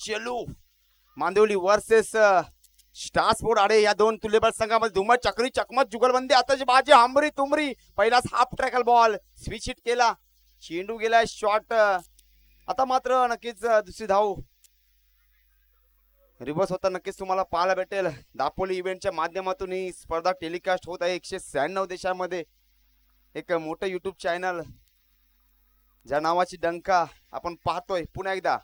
चेलू मांदिवली versus star sport आडे या दोन तुल्यबळ संघामध्ये धुमत चक्री चकमत जुगलबंदी आताची बाजी हांबरी तुमरी पहिलाच हाफ ट्रॅकल बॉल स्विच हिट केला चेंडू गेला शॉट आता मात्र नक्कीच दुसरी धाव रिव्हर्स होता नक्कीच तुम्हाला पाहायला भेटेल दापोली इव्हेंटच्या माध्यमातून ही स्पर्धा टेलिकास्ट होत आहे 196 देशांमध्ये एक मोठं युट्यूब चॅनल ज्या नावाची डंका आपण पाहतोय पुन्हा एकदा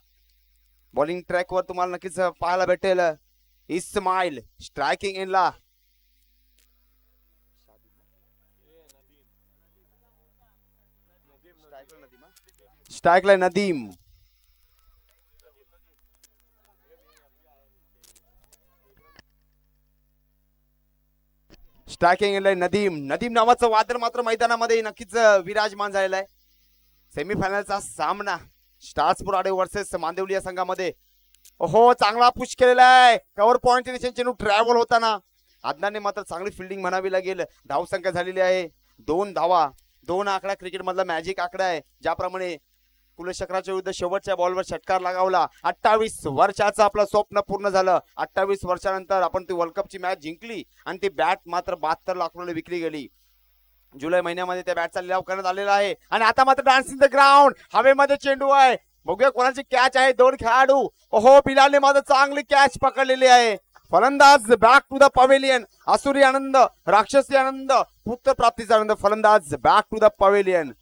बॉलिंग ट्रॅक वर तुम्हाला नक्कीच पाहायला भेटेल इस्माईल स्ट्रायकिंग इनला स्ट्राइकला नदीम स्ट्रायकिंग इनला नदीम नदीम नावाचं वादळ मात्र मैदानामध्ये नक्कीच विराजमान झालेलं आहे सेमीफायनलचा सामना स्टार स्पोर्ट आडे वर्सेस मांदिवली या संघामध्ये हो चांगला पुश केलेला आहे कव्हर पॉइंट दिशेने चेंडू ट्रॅव्हल होताना आदनाने मात्र चांगली फिल्डिंग म्हणावी लागेल धाव संख्या झालेली आहे 2 धावा 2 आकडा क्रिकेट मधला मॅजिक आकडा आहे ज्याप्रमाणे कुलचक्राच्या विरुद्ध शेवटच्या बॉलवर षटकार लगावला 28 वर्षाचं आपलं स्वप्न पूर्ण झालं 28 वर्षानंतर आपण ती वर्ल्ड कपची मॅच जिंकली आणि ती बॅट मात्र 72 लाख रुपये विकली गेली जुलै महिन्यामध्ये त्या बॅटचा लिलाव करण्यात आलेला आहे आणि आता मात्र डान्स इन द ग्राउंड हवेमध्ये चेंडू आहे बघूया कोणाची कॅच आहे 2 खेळाडू ओहो बिलालने मात्र चांगली कॅच पकडलेली आहे फलंदाज बॅक टू द पवेलियन आसुरी आनंद राक्षसी आनंद पुत्र प्राप्तीचा आनंद फलंदाज बॅक टू द पवेलियन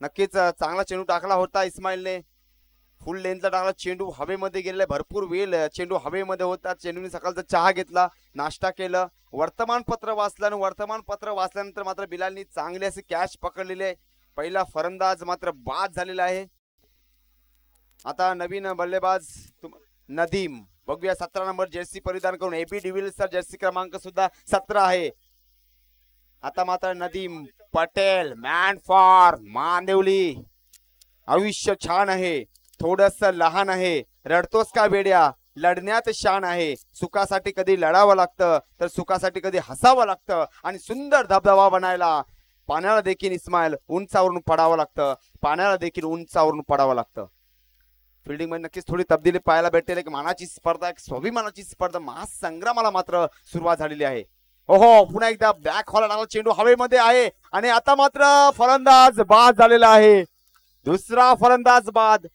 नक्कीच चांगला चेंडू टाकला होता इस्माईलने फुल लेंथचा टाकला चेंडू हवेमध्ये गेलेला भरपूर वेळ चेंडू हवेमध्ये होता चेंडूने सकाळचा चहा घेतला नाश्ता केलं वर्तमानपत्र वाचलं आणि वर्तमानपत्र वाचल्यानंतर मात्र बिलालनी चांगली अशी कॅच पकडलेली आहे पहिला फलंदाज मात्र बाद झालेला आहे आता नवीन बल्लेबाज नदीम बघूया 17 नंबर जर्सी परिधान करून एबी डिव्हिलियर्सचा जर्सी क्रमांक सुद्धा 17 आहे आता मात्र नदीम पटेल मॅन फॉर मांदिवली आयुष्य छान आहे थोडस लहान आहे रडतोस का बेड्या लढण्यात शान आहे सुखासाठी कधी लढावं लागतं तर सुखासाठी कधी हसावं लागतं आणि सुंदर धबधबा बनायला पाण्याला देखील इस्माईल उंचावरून पडावं लागतं पाण्याला देखील उंचावरून पडावं लागतं फिल्डिंग मध्ये नक्कीच थोडी तब्दिली पाहायला भेटेल एक मानाची स्पर्धा एक स्वाभिमानाची स्पर्धा महासंग्रामाला मात्र सुरुवात झालेली आहे ओहो पुन्हा एकदा बॅक हॉल आला चेंडू हवेमध्ये आहे आणि आता मात्र फलंदाज बाद झालेला आहे दुसरा फलंदाज बाद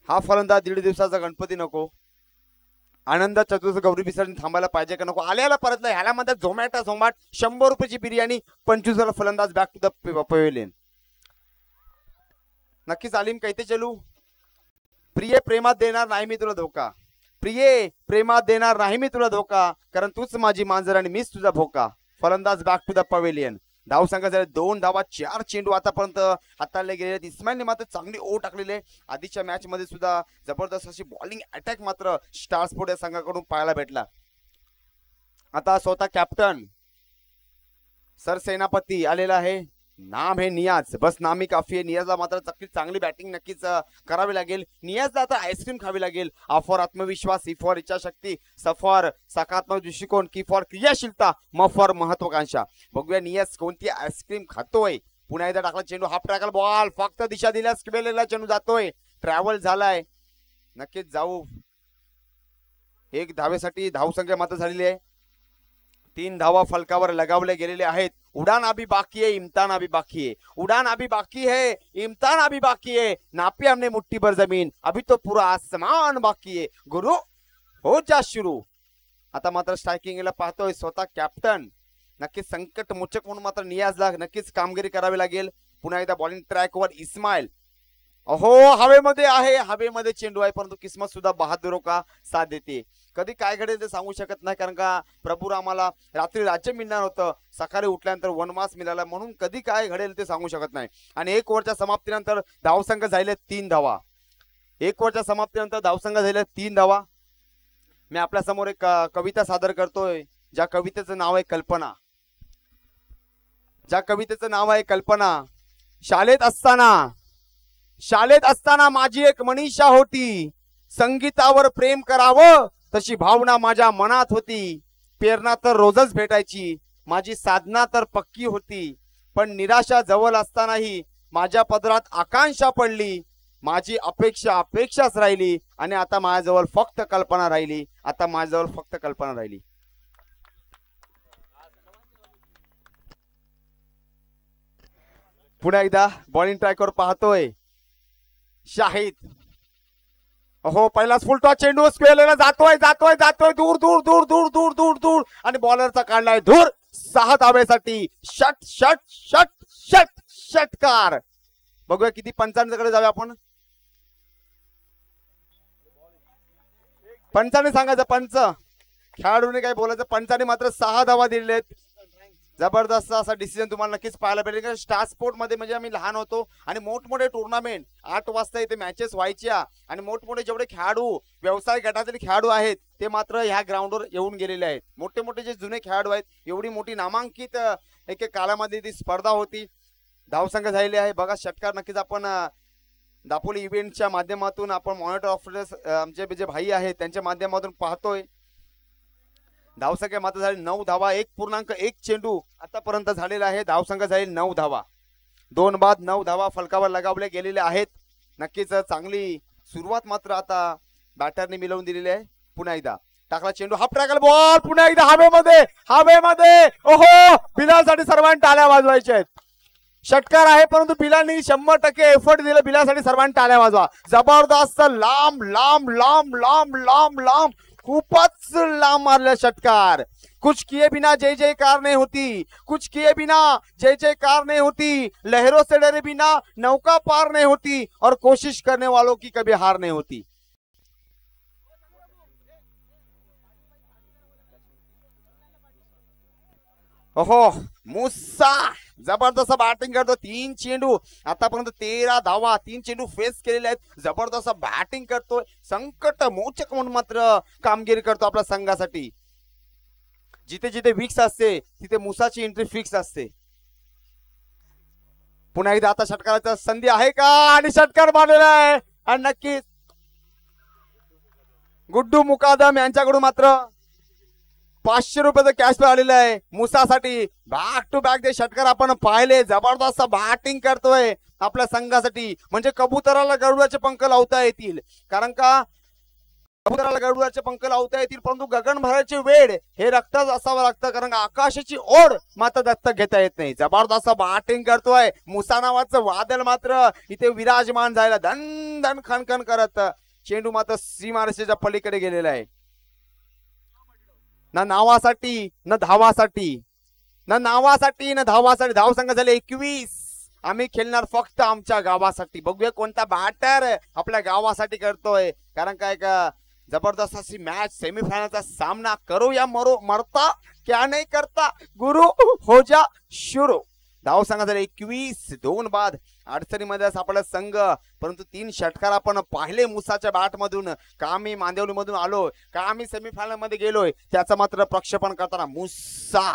हा फलंदाज 1.5 दिवसाचा गणपती नको आनंद चतुर्थ गौरी विसर्जन थांबायला पाहिजे का नको आल्याला परतला ह्याला म्हणतात झोमॅटो 100 रुपयाची बिर्याणी 25 फलंदाज बॅक टू द पवेलियन नक्कीच आलिम कैते चलू प्रिय प्रेमात देणार नाही मी तुला धोका प्रिय प्रेमात देणार नाही मी तुला धोका कारण तूच माझी मांजर आणि मीच तुझा भोका फलंदाज बॅक टू द पवेलियन धाव संख्या झाले 2 धावा 4 चेंडू आतापर्यंत हाताळले गेले इस्माईलने मात्र चांगली ओढ टाकलेली आहे आधीच्या मॅच मध्ये सुद्धा जबरदस्त अशी बॉलिंग अटॅक मात्र स्टार स्पोर्ट या संघाकडून पाहायला भेटला आता स्वतः कॅप्टन सरसेनापती आलेला आहे नाम है नियाज बस नामी काफी आहे नियाजला मात्र चांगली बॅटिंग नक्कीच करावी लागेल नियाजला आता आईस्क्रीम खावी लागेल आ फॉर आत्मविश्वास ई फॉर इच्छाशक्ती स फॉर सकारात्मक दृष्टिकोन की फॉर क्रियाशीलता म फॉर महत्वाकांक्षा बघूया नियाज कोणती आईस्क्रीम खातोय पुन्हा एकदा टाकला चेंडू हाफ ट्रॅकल बॉल फक्त दिशा दिल्यास केलेला चेंडू जातोय ट्रॅव्हल झालाय नक्कीच जाऊ 1 धावेसाठी धावसंख्या मात्र झालेली आहे 3 धावा फलकावर लगावले गेलेले आहेत उड़ान अभी बाकी है इम्तिहान अभी बाकी है उड़ान अभी बाकी है इम्तिहान अभी बाकी है नापी हमने मुट्ठी भर जमीन अभी तो पूरा आसमान बाकी है गुरु हो जा शुरू आता मात्र स्ट्रायकिंगला पाहतोय स्वतः कॅप्टन नक्कीच संकट मोचक म्हणून मात्र नियाजला नक्कीच कामगिरी करावी लागेल पुन्हा एकदा बॉलिंग ट्रॅक वर इस्माईल अहो हवेमध्ये आहे हवेमध्ये चेंडू आहे परंतु किस्मत सुद्धा बहादुरो का साथ देते कधी काय घडेल ते सांगू शकत नाही कारण का प्रभू रामाला रात्री राज्य मिळणार होतं सकाळी उठल्यानंतर वनवास मिळाला म्हणून कधी काय घडेल ते सांगू शकत नाही आणि 1 ओव्हरच्या समाप्तीनंतर धावसंख्या झाले 3 धावा 1 ओव्हरच्या समाप्तीनंतर धावसंख्या झाले 3 धावा मी आपल्या समोर एक कविता सादर करतोय ज्या कवितेचं नाव आहे कल्पना ज्या कवितेचं नाव आहे कल्पना शाळेत असताना माझी एक मनीषा होती संगीतावर प्रेम करावं तशी भावना माझ्या मनात होती प्रेरणा तर रोजच भेटायची माझी साधना तर पक्की होती पण निराशा जवळ असतानाही माझ्या पदरात आकांक्षा पडली माझी अपेक्षा अपेक्षाच राहिली आणि आता माझ्याजवळ फक्त कल्पना राहिली. आता माझ्याजवळ फक्त कल्पना राहिली. पुन्हा एकदा बॉलिंग ट्रॅकवर पाहतोय शाहिद. हो पहिलाच फुल टॉस चेंडू स्क्वेअरला जातोय जातोय जातोय दूर दूर दूर दूर दूर दूर दूर आणि बॉलरचा काढलाय दूर. 6 धावेसाठी षट षट षट षट षटकार. बघूया किती पंचांकडे जाऊया आपण. पंचाने सांगायचं पंच खेळाडूने काय बोलायचं. पंचाने मात्र 6 धावा दिलेत. जबरदस्त असा डिसिजन तुम्हाला नक्कीच पाहायला भेटेल. स्टार स्पोर्ट मध्ये म्हणजे आम्ही लहान होतो आणि मोठमोठे टुर्नामेंट 8 वाजता इथे मॅचेस व्हायच्या आणि मोठमोठे जेवढे खेळाडू व्यवसाय गटातील खेळाडू आहेत ते मात्र ह्या ग्राउंडवर येऊन गेलेले आहेत. मोठे मोठे जे जुने खेळाडू आहेत एवढी मोठी नामांकित एक काळामध्ये ती स्पर्धा होती. धावसंख्या झालेली आहे बघा. षटकार नक्कीच आपण दापोली इव्हेंटच्या माध्यमातून आपण मॉनिटर ऑफिसर आमचे जे भाई आहेत त्यांच्या माध्यमातून पाहतोय. धावसंख्या मात्र झाली 9 धावा. 1.1 चेंडू आतापर्यंत झालेला आहे. धावसंख्या झाली 9 धावा. 2 बाद 9 धावा फलकावर लगावले गेलेले आहेत. नक्कीच चांगली सुरुवात मात्र आता बॅटरने मिळवून दिलेली आहे. पुन्हा एकदा टाकला चेंडू हाफ ट्रॅकल बॉल. पुन्हा एकदा हवेमध्ये हवेमध्ये. ओहो बिलासाठी सर्वांनी टाळ्या वाजवायच्या आहेत. षटकार आहे परंतु बिलांनी 100% एफर्ट दिलं. बिलासाठी सर्वांनी टाळ्या वाजवा. जबरदस्त लांब लांब लांब लांब लांब लांब खूपच लांब मारले षटकार. कुछ किए बिना जय जयकार नहीं होती. कुछ किए बिना जय जयकार नहीं होती. लहरों से डरे बिना नौका पार नहीं होती और कोशिश करने वालों की कभी हार नहीं होती. ओहो मुसा जबरदस्त बॅटिंग करतो. 3 चेंडू आतापर्यंत 13 धावा 3 चेंडू फेस केलेले आहेत. जबरदस्त बॅटिंग करतोय. संकट मोचक म्हणून मात्र कामगिरी करतो आपल्या संघासाठी. जिथे जिथे विक्स असते तिथे मुसाची एंट्री फिक्स असते. पुन्हा एकदा आता षटकाराचा संधी आहे का आणि षटकार मारलेला आहे आणि नक्कीच गुड्डू मुकादम यांच्याकडून मात्र 500 रुपयाचं कॅश आलेलं आहे मुसासाठी. बॅक टू बॅक जे षटकार आपण पाहिले. जबरदस्त बॅटिंग करतोय आपल्या संघासाठी. म्हणजे कबुतराला गरुडाचे पंख लावता येतील. कारण का कबुतराला गरुडाचे पंख लावता येतील परंतु गगन भरायची वेळ हे रक्तच असावं लागतं. कारण का आकाशाची ओढ मात्र दत्तक घेता येत नाही. जबरदस्त बॅटिंग करतोय. मुसा नावाचं वादळ मात्र इथे विराजमान झालं. धन धन खणखण करत चेंडू मात्र सीमारेषेच्या पलीकडे गेलेला आहे. ना नावासाठी न धावासाठी ना नावासाठी न धावासाठी. धावसंख्या झाले 21. आम्ही खेळणार फक्त आमच्या गावासाठी. बघूया कोणता बॅटर आपल्या गावासाठी करतोय. कारण काय का जबरदस्त अशी मॅच सेमीफायनलचा सामना करूया मरता क्या नाही करता गुरु हो जा शुरू. धावसंख्या झाले 21. 2 बाद अडचणीमध्ये सापडला संघ परंतु 3 षटकार आपण पाहिले मुसाच्या बॅट मधून. का आम्ही मांदेवली मधून आलोय का आम्ही सेमीफायनल मध्ये गेलोय त्याचं मात्र प्रक्षेपण करताना मुसा.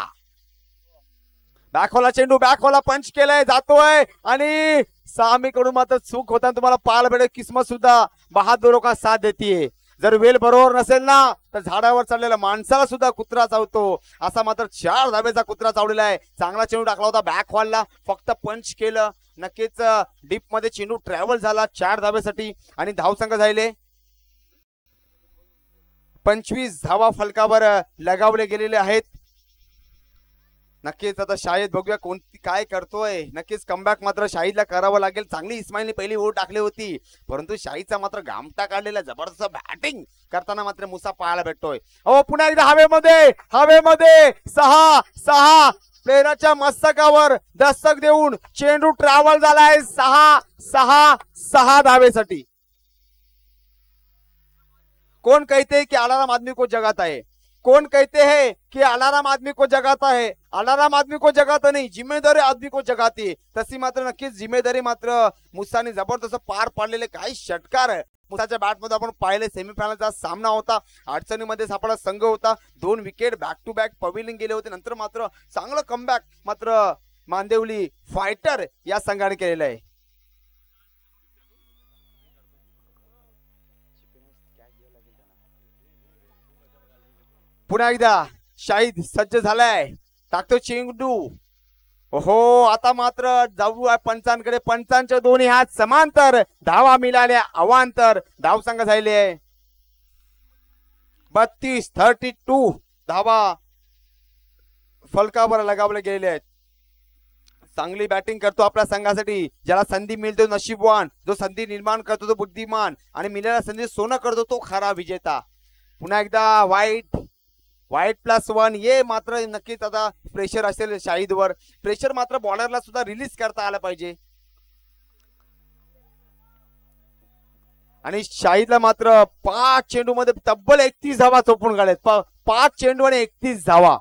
बॅकहोला चेंडू बॅकहोला पंच केलाय जातोय आणि सामीकडून मात्र चूक होताना तुम्हाला पाहायला भेटेल. किस्मत सुद्धा बहादुरों का साथ देतीये. जर वेल बरोबर नसेल ना तर झाडावर चढलेल्या माणसाला सुद्धा कुत्रा चावतो. असा मात्र 4 धावेचा कुत्रा चावलेला आहे. चांगला चेंडू टाकला होता बॅक हॉलला फक्त पंच केलं. नक्कीच डीप मध्ये चेंडू ट्रॅव्हल झाला 4 धावेसाठी आणि धावसंख्या झाले 25 धावा फलकावर लगावले गेलेले आहेत. नक्कीच आता शाहिद बघूया कोणती काय करतोय. नक्कीच कमबॅक मात्र शाहिदला करावं लागेल. चांगली इस्माईलने पहिली ओव्हर टाकली होती परंतु शाहिदचा मात्र गामटा काढलेला जबरदस्त बॅटिंग करताना मात्र मुसा पाहायला भेटतोय. हो पुन्हा एकदा हवेमध्ये हवेमध्ये 6 प्लेयरच्या मस्तकावर दस्तक देऊन चेंडू ट्रॅव्हल झालाय 6 धावेसाठी. कौन कहते हैं कि अलार्म आदमी को जगाता है. कौन कहते हैं कि अलार्म आदमी को जगाता है. अलार्म आदमी को जगाता नहीं जिम्मेदारी आदमी को जगाती है. तशी मात्र नक्कीच जिम्मेदारी मात्र मुसाने जबरदस्त पार पाडलेले काही षटकार मुसाच्या बॅट मध्ये आपण पाहिले. सेमीफायनलचा सामना होता. अडचणीमध्ये सापडा संघ होता. 2 विकेट बॅक टू बॅक पवेलिंग गेले होते. नंतर मात्र चांगलं कमबॅक मात्र मांदेवली फायटर या संघाने केलेलं आहे. पुन्हा एकदा शाहिद सज्ज झालाय. टाकतो चेंडू हो आता मात्र जाऊ आहे पंचांकडे. पंचांच्या दोन्ही हात समांतर, धावा मिळाल्या अवांतर. धाव संघ झाले आहे 32-32. धावा फलकावर लगावले गेलेले आहेत. चांगली बॅटिंग करतो आपल्या संघासाठी. ज्याला संधी मिळतो नशीबवान, जो संधी निर्माण करतो तो बुद्धिमान, आणि मिळालेल्या संधी सोनं करतो तो खरा विजेता. पुन्हा एकदा वाईट +1. ये मात्र नक्कीच आता प्रेशर असेल शाहिदवर. प्रेशर मात्र बॉलरला सुद्धा रिलीज करता आलं पाहिजे. आणि शाहिदला मात्र 5 चेंडू मध्ये तब्बल 31 धावा चोपून काढलेत. 5 चेंडू आणि 31 धावा.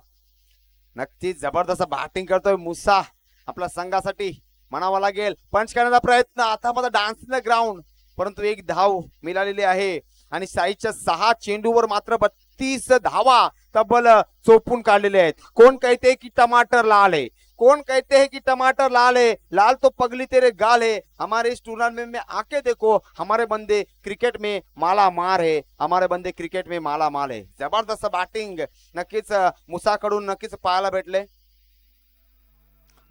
नक्कीच जबरदस्त बॅटिंग करतोय मुसा आपल्या संघासाठी म्हणावा लागेल. पंच करण्याचा प्रयत्न, आता मात्र डान्स इन द ग्राउंड, परंतु एक धाव मिळालेली आहे. आणि शाहिदच्या 6 चेंडूवर मात्र 32 धावा तब्बल चोपून काढलेले आहेत. कोण कहते की टमाटर लाल है, कौन कहते हैं कि टमाटर लाल है, लाल तो पगली तेरे गाल है. हमारे इस टूर्नामेंट में आके देखो, हमारे बंदे क्रिकेट में माला मार है, हमारे बंदे क्रिकेट में माला माल है. जबरदस्त बॅटिंग नक्कीच मुसाकडून नक्कीच पाहायला भेटले.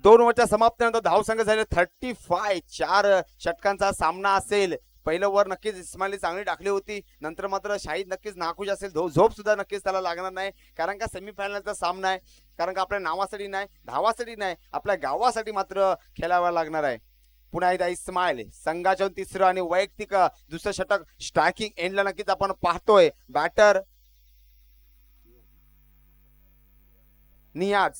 2 ओव्हरच्या समाप्तीनंतर धाव संघ झाले 35. 4 षटकांचा सामना असेल. पहिलं ओव्हर नक्कीच इस्माइलने चांगली टाकली होती, नंतर मात्र शाहिद नक्कीच नाखुश असेल. झोप सुद्धा नक्कीच त्याला लागणार नाही, कारण का सेमीफायनलचा सामना आहे. कारण का आपल्या नावासाठी नाही, धावासाठी नाही, आपल्या गावासाठी मात्र खेळावा लागणार आहे. पुन्हा एकदा इस्माइल संघाच्या 3रं आणि वैयक्तिक 2रं षटक स्ट्रायकिंग एंडला नक्कीच आपण पाहतोय. बॅटर नियाज,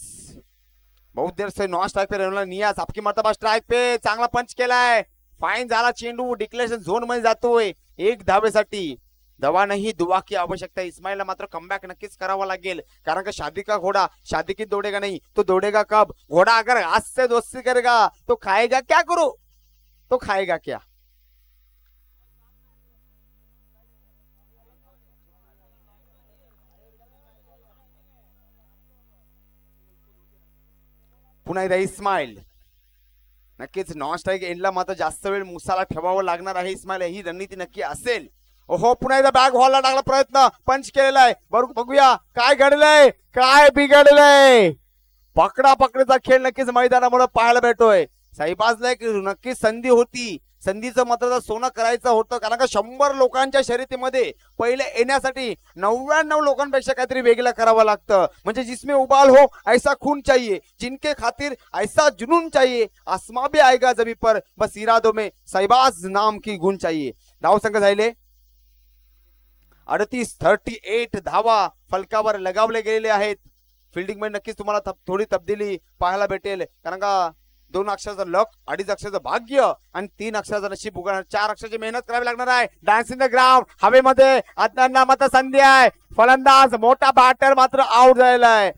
बहुत देर से नॉन स्ट्राइक पे रहने वाला नियाज, आपकी मर्तबा स्ट्राइक पे. चांगला पंच केलाय, फाईन झाला चेंडू, डिक्लेरेशन झोन मध्ये जातोय 1 धावेसाठी. दवा नाही दुआ की आवश्यकता. इस्माइलला मात्र कमबॅक नक्कीच करावा लागेल, कारण का शादी का घोडा शादी की दौड़ेगा नहीं तो दौड़ेगा कब. घोड़ा अगर आज से दोस्ती करेगा तो खाएगा क्या करो, तो खाएगा क्या. पुन्हा एकदा इस्माइल. नक्कीच नॉन स्ट्राइक एंडला मात्र जास्त वेळ मुसाला ठेवावं लागणार आहे. इस्माइल ही रणनीती नक्की असेल. ओहो पुन्हा एकदा बॅग हॉलला टाकला प्रयत्न, पंच केलेला आहे. बघूया काय घडलंय, काय बिघडलंय. पकडा पकडीचा खेळ नक्कीच मैदानामुळे पाहायला भेटतोय. साईबाजला एक नक्कीच संधी होती, संधीचं मात्र सोनं करायचं होतं, कारण का 100 लोकांच्या शर्यतीमध्ये पहिले येण्यासाठी 99 लोकांपेक्षा काहीतरी वेगळं करावं लागतं. म्हणजे जिसमें उबाल हो ऐसा खून चाहिए, जिनके खातिर ऐसा जुनून चाहिए, आसमां भी आएगा जमी पर, बस इरादों में साईबाज नाम की गुण चाहिए. धाव संघ झाले 38 धावा फलकावर लगावले गेलेले आहेत. फिल्डिंग मध्ये नक्कीच तुम्हाला थोडी तब्दिली पाहायला भेटेल, कारण का 2 अक्षराचं लक, 2.5 अक्षराचं भाग्य आणि 3 अक्षराचं नशीब उघडणार. 4 अक्षराची मेहनत करावी लागणार आहे. डान्स इन द ग्राउंड, हवेमध्ये अदनांना मात्र संधी आहे. फलंदाज मोठा बॅटर मात्र आउट झालेला आहे.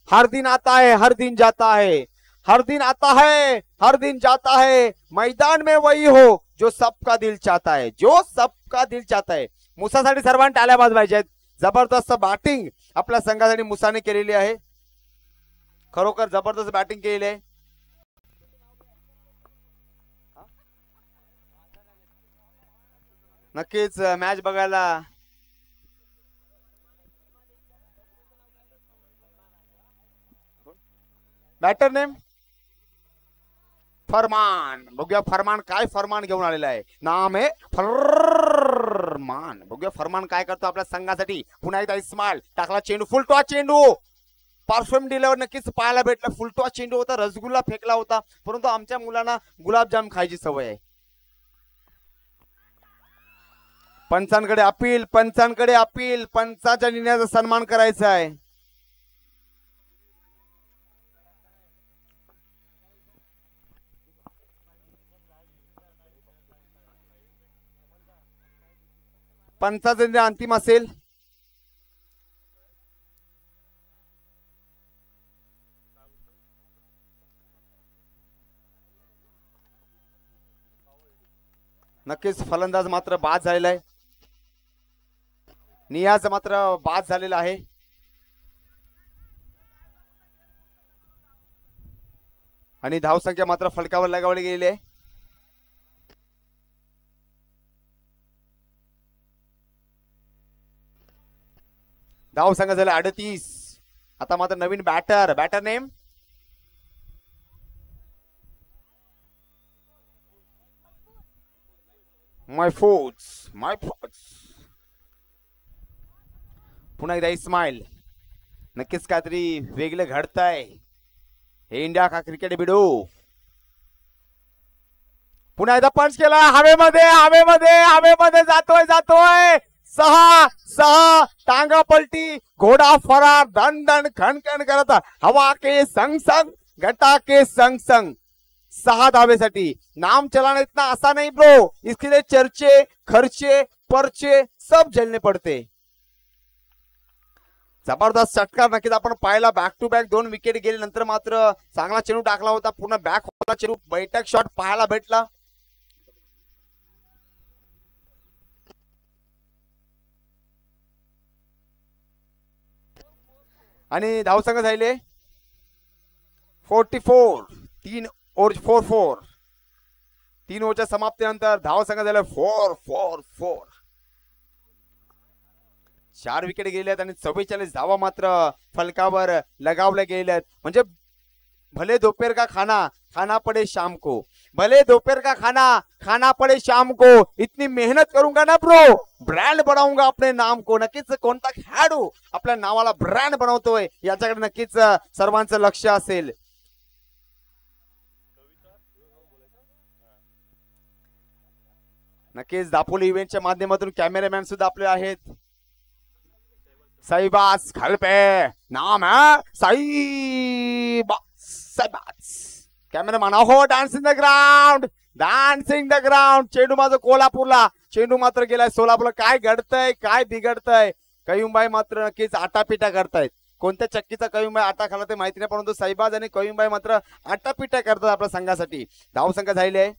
हर दिन आता है हर दिन जाता है, हर दिन आता है हर दिन जाता है, मैदान में वही हो जो सबका दिल चाहता है, जो सबका दिल चाहता है. मुसासाठी सर्वांनी टाळ्या वाजवायच्या आहेत. जबरदस्त बॅटिंग आपल्या संघासाठी मुसाने केलेली आहे. खरोखर जबरदस्त बॅटिंग केलेली आहे. नक्कीच मॅच बघायला बॅटर नेम फरमान. बघूया फरमान काय फरमान घेऊन आलेला आहे. नाम आहे फरमान. बघूया फरमान काय करतो आपल्या संघासाठी. पुन्हा एकदा इस्माइल टाकला चेंडू, फुलटॉस चेंडू. परफ्यूम डिलेवर नक्कीच पाहायला भेटला. फुलटॉस चेंडू होता, रसगुल्ला फेकला होता, परंतु आमच्या मुलांना गुलाबजाम खायची सवय आहे. पंचांकडे अपील, पंचांकडे अपील, पंचाच्या निर्णयाचा सन्मान करायचा आहे. पंचाचा निर्णय अंतिम असेल. नक्कीच फलंदाज मात्र बाद झालेला आहे. नियाज मात्र बाद झालेला आहे. आणि धावसंख्या मात्र फलकावर लगावली गेलेली आहे. धावसंख्या झाला 38. आता मात्र नवीन बॅटर नेम महफूज पुन्हा एकदा इस्माईल. नक्कीच काहीतरी वेगळं घडतंय हे इंडिया का क्रिकेट बिडू. पुन्हा एकदा पंच केला हवेमध्ये हवेमध्ये हवेमध्ये जातोय 6 टांगा पलटी घोडा फरार दण दण खणखण करत हवा के संग संग घटा के संग संग 6 धावेसाठी. नाम चलाना इतना आसान नहीं ब्रो, इसके लिए चर्चे खर्चे पर्चे सब झेलने पडते. जबरदस्त षटकार नक्कीच आपण पाहिला. बॅक टू बॅक 2 विकेट गेले नंतर मात्र चांगला चेंडू टाकला होता. पूर्ण बॅक होता चेंडू, बैठक शॉट पाहायला भेटला. आणि धावसंख्या झाले 44. 3 ओव्हर 4-4. 3 ओव्हरच्या समाप्तीनंतर धावसंख्या झाले 4-4-4. 4 विकेट गेलेत आणि 44 धावा मात्र फलकावर लगावल्या गेलेत. म्हणजे भले दोपहर का खाना खाना पड़े शाम को, भले दोपहर का खाना खाना पड़े शाम को, इतनी मेहनत करूंगा ना ब्रो, ब्रँड बनवूंगा अपने नाम को. नक्कीच कोणता खेळाडू आपल्या नावाला ब्रँड बनवतोय याच्याकडे नक्कीच सर्वांचं लक्ष असेल. नक्कीच दापोली इव्हेंटच्या माध्यमातून कॅमेरामॅन सुद्धा आपले आहेत. साईबाज खलपे नाम है साईबाज. कॅमेरामॅन अहो डान्सिंग द ग्राउंड. चेंडू माझं कोल्हापूरला, चेंडू मात्र गेलाय सोलापूरला. काय घडतंय काय बिघडतंय. कयुमबाई मात्र नक्कीच आटापिटा करतायत. कोणत्या चक्कीचा कयुमबाई आटा खाला ते माहिती नाही, परंतु साईबाज आणि कयुमबाई मात्र आटापिटा करतात आपल्या संघासाठी. धावसंख्या झाली आहे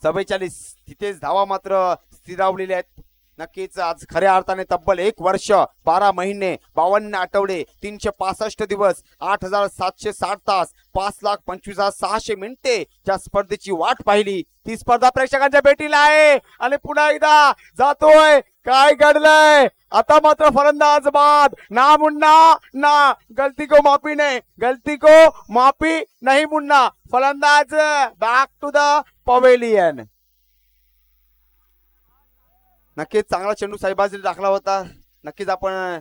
44. तिथेच धावा मात्र स्थिरावलेले आहेत. नक्कीच आज खऱ्या अर्थाने तब्बल 1 वर्ष 12 महिने 52 आठवडे 365 दिवस 8760 तास 5,25,600 मिनिटे ज्या स्पर्धेची वाट पाहिली ती स्पर्धा प्रेक्षकांच्या भेटीला आहे. आणि पुन्हा एकदा जातोय. काय घडलंय आता मात्र फलंदाज बाद ना मुन्ना ना गलती को माफी नहीं, गलती को माफी नहीं मुन्ना. फलंदाज बॅक टू द पवेलियन. नक्कीच चांगला चेंडू साईबाजी टाकला होता. नक्कीच आपण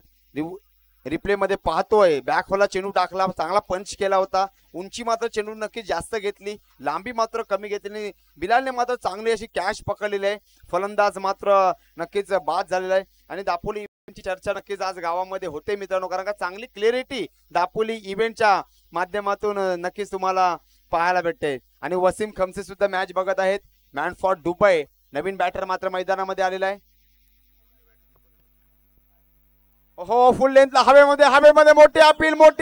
रिप्ले मध्ये पाहतोय. बॅक होला चेंडू टाकला, चांगला पंच केला होता. उंची मात्र चेंडू नक्कीच जास्त घेतली, लांबी मात्र कमी घेतली. बिलालने मात्र चांगली अशी कॅच पकडलेली आहे. फलंदाज मात्र नक्कीच बाद झालेला आहे. आणि दापोली इव्हेंटची चर्चा नक्कीच आज गावामध्ये होते मित्रांनो, कारण का चांगली क्लिअरिटी दापोली इव्हेंटच्या माध्यमातून नक्कीच तुम्हाला पाहायला भेटते. आणि वसीम खमसे सुद्धा मॅच बघत आहेत. मॅन फॉर दुबई नवीन बॅटर मात्र मैदानामध्ये आलेला आहे. हो फुल लेंथला हवेमध्ये मोठी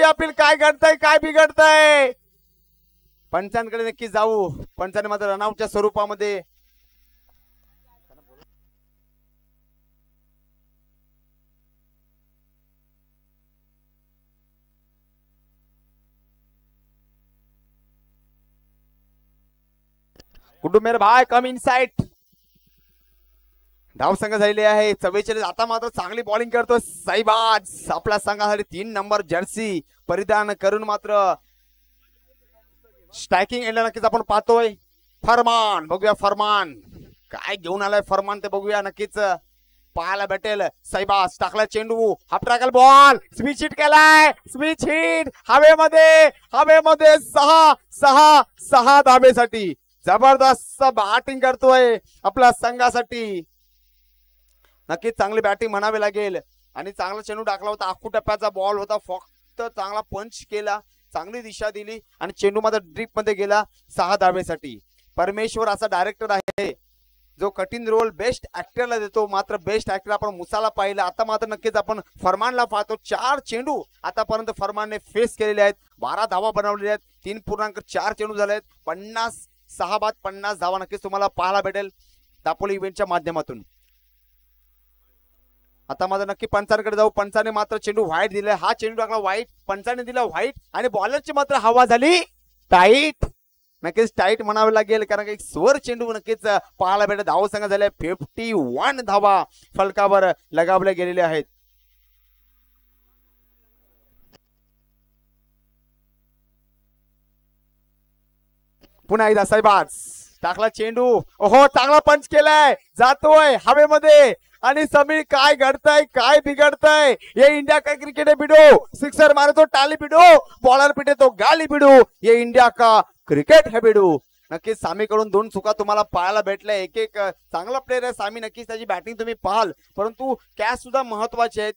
अपील. काय घडतंय काय बिघडतंय. पंचांकडे नक्की जाऊ. पंचाने मात्र रनआउटच्या स्वरूपामध्ये कुटुंब मेरे भाई कम इनसाइट. धावसंख्या झालेली आहे 44. आता मात्र चांगली बॉलिंग करतो साईबाज. आपल्या संघासाठी 3 नंबर जर्सी परिधान करून मात्र स्ट्रायकिंग एंडला नक्कीच आपण पाहतोय. फरमान बघूया, फरमान काय घेऊन आलाय फरमान ते बघूया. नक्कीच पाहायला भेटेल. साईबाज टाकला चेंडू, हाफ टाकल बॉल, स्विच हिट केलाय, स्विच हिट हवेमध्ये 6 धाबेसाठी. जबरदस्त बॅटिंग करतोय आपल्या संघासाठी. नक्कीच चांगली बॅटिंग म्हणावी लागेल. आणि चांगला चेंडू टाकला होता. आखू टप्प्याचा बॉल होता, फक्त चांगला पंच केला, चांगली दिशा दिली आणि चेंडू मात्र ड्रीप मध्ये गेला 6 धावेसाठी. परमेश्वर असा डायरेक्टर आहे जो कठीण रोल बेस्ट ऍक्टरला देतो. मात्र बेस्ट ऍक्टर आपण मुसाला पाहिला. आता मात्र नक्कीच आपण फरमानला पाहतो. 4 चेंडू आतापर्यंत फरमानने फेस केलेले आहेत. 12 धावा बनवलेल्या आहेत. 3.4 चेंडू झाले आहेत. 6 बाद 50 धावा नक्कीच तुम्हाला पाहायला भेटेल दापोली इव्हेंटच्या माध्यमातून. आता मात्र नक्की पंचांकडे जाऊ. पंचाने मात्र चेंडू व्हाईट दिलाय. हा चेंडू टाकला व्हाईट, पंचाने दिला व्हाईट आणि बॉलरची मात्र हवा झाली टाईट. नक्कीच टाईट म्हणावे लागेल कारण एक स्वर चेंडू नक्कीच पाहायला भेटत. धावसंख्या झाल्या 51 धावा फलकावर लगावल्या गेलेल्या आहेत. पुन्हा एकदा साहेबाज टाकला चेंडू. ओहो चांगला पंच केलाय, जातोय हवेमध्ये. आणि समीर काय घडतंय काय बिघडतंय. ये इंडिया का क्रिकेट है भिडो. सिक्सर मारे तो टाली भिडो, बॉलर पिटे तो गाली भिडो. ये इंडिया का क्रिकेट है भिडो. नक्कीच सामीकडून 2 चुका तुम्हाला पाहायला भेटल्या. एक एक चांगला प्लेअर आहे सामी, नक्कीच त्याची बॅटिंग तुम्ही पाहाल, परंतु कॅच सुद्धा महत्वाचे आहेत.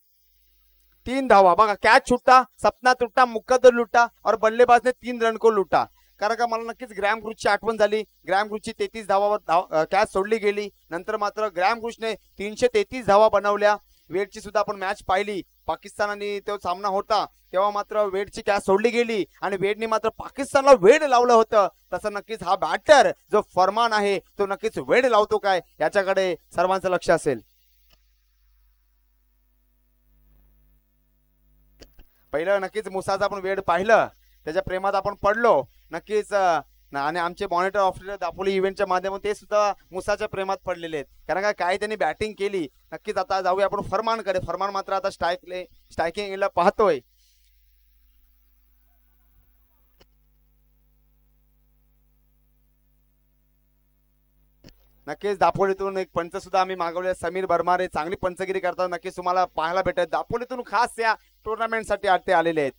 3 धावा बघा, कॅच छुट्टा, सपना तुट्टा, मुक्कादर लुटा और बल्लेबाजने 3 रन को लुटा. कारण का मला नक्कीच ग्रॅम ग्रुचची आठवण झाली. ग्रॅम ग्रुचची 33 धावावर कॅच सोडली गेली. नंतर मात्र ग्रॅम ग्रुचने 333 धावा बनवल्या. वेटची सुद्धा आपण मॅच पाहिली, पाकिस्तान आणि तो सामना होता तेव्हा मात्र वेटची कॅच सोडली गेली आणि वेटने मात्र पाकिस्तानला वेड लावलं होतं. तसं नक्कीच हा बॅटर जो फरमान आहे तो नक्कीच वेड लावतो काय याच्याकडे सर्वांचं लक्ष असेल. पहिलं नक्कीच मुसाचा आपण वेड पाहिलं, त्याच्या प्रेमात आपण पडलो नक्कीच. आणि आमचे मॉनिटर ऑफिसर दापोली इव्हेंटच्या माध्यमातून ते सुद्धा मुसाच्या प्रेमात पडलेले आहेत. कारण काय त्यांनी बॅटिंग केली. नक्कीच आता जाऊया आपण फरमानकडे. फरमान मात्र आता स्ट्रायकिंगला पाहतोय. नक्कीच दापोलीतून एक पंच सुद्धा आम्ही मागवले, समीर बरमारे, चांगली पंचगिरी करतात. नक्कीच तुम्हाला पाहायला भेटत. दापोलीतून खास या टुर्नामेंटसाठी ते आलेले आहेत.